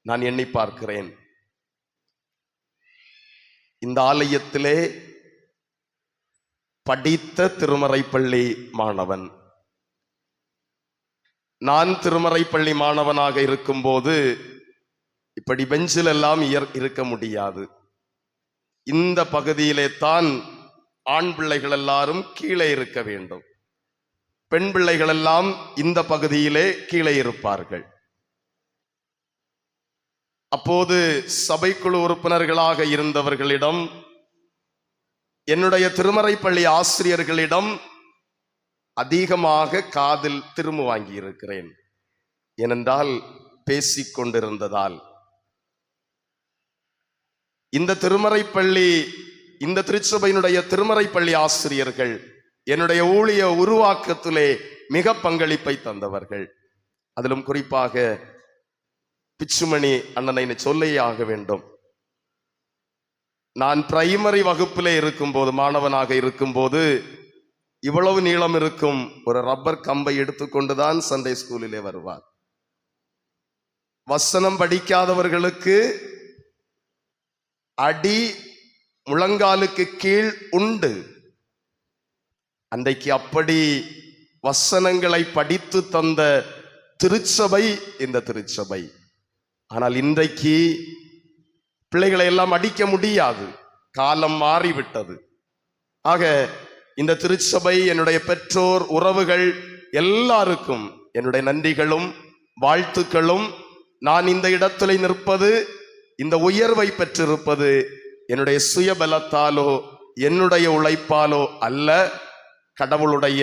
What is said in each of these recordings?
நான் எண்ணி பார்க்கிறேன். இந்த ஆலயத்திலே படித்த திருமறைப்பள்ளி மாணவன். நான் திருமறைப்பள்ளி மாணவனாக இருக்கும்போது இப்படி பெஞ்சில் எல்லாம் இருக்க முடியாது. இந்த பகுதியிலே தான் ஆண் பிள்ளைகள் எல்லாரும் கீழே இருக்க வேண்டும், பெண் பிள்ளைகள் எல்லாம் இந்த பகுதியிலே கீழே இருப்பார்கள். அப்போது சபைக்குழு உறுப்பினர்களாக இருந்தவர்களிடம், என்னுடைய திருமறைப்பள்ளி ஆசிரியர்களிடம் அதிகமாக காதில் திரும்ப வாங்கி இருக்கிறேன். ஏனென்றால் பேசிக்கொண்டிருந்ததால். இந்த திருமறைப்பள்ளி, இந்த திருச்சபையினுடைய திருமறைப்பள்ளி ஆசிரியர்கள் என்னுடைய ஊழிய உருவாக்கத்திலே மிக பங்களிப்பை தந்தவர்கள். அதிலும் குறிப்பாக பிச்சுமணி அண்ணனை சொல்லே ஆக வேண்டும். நான் பிரைமரி வகுப்பிலே இருக்கும்போது, மாணவனாக இருக்கும்போது, இவ்வளவு நீளம் இருக்கும் ஒரு ரப்பர் கம்பை எடுத்துக்கொண்டுதான் சண்டே ஸ்கூலிலே வருவார். வசனம் படிக்காதவர்களுக்கு அடி முழங்காலுக்கு கீழ் உண்டு. அன்றைக்கு அப்படி வசனங்களை படித்து தந்த திருச்சபை இந்த திருச்சபை. ஆனால் இன்றைக்கு பிள்ளைகளை எல்லாம் அடிக்க முடியாது, காலம் மாறிவிட்டது. ஆக இந்த திருச்சபை, என்னுடைய பெற்றோர், உறவுகள் எல்லாருக்கும் என்னுடைய நன்றிகளும் வாழ்த்துக்களும். நான் இந்த இடத்துல நிற்பது, இந்த உயர்வை பெற்றிருப்பது என்னுடைய சுயபலத்தாலோ என்னுடைய உழைப்பாலோ அல்ல, கடவுளுடைய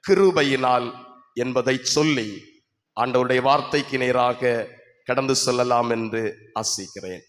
கிருபையினால் என்பதை சொல்லி ஆண்டவருடைய வார்த்தைக்கு நேராக கடந்து செல்லலாம் என்று ஆசிக்கிறேன்.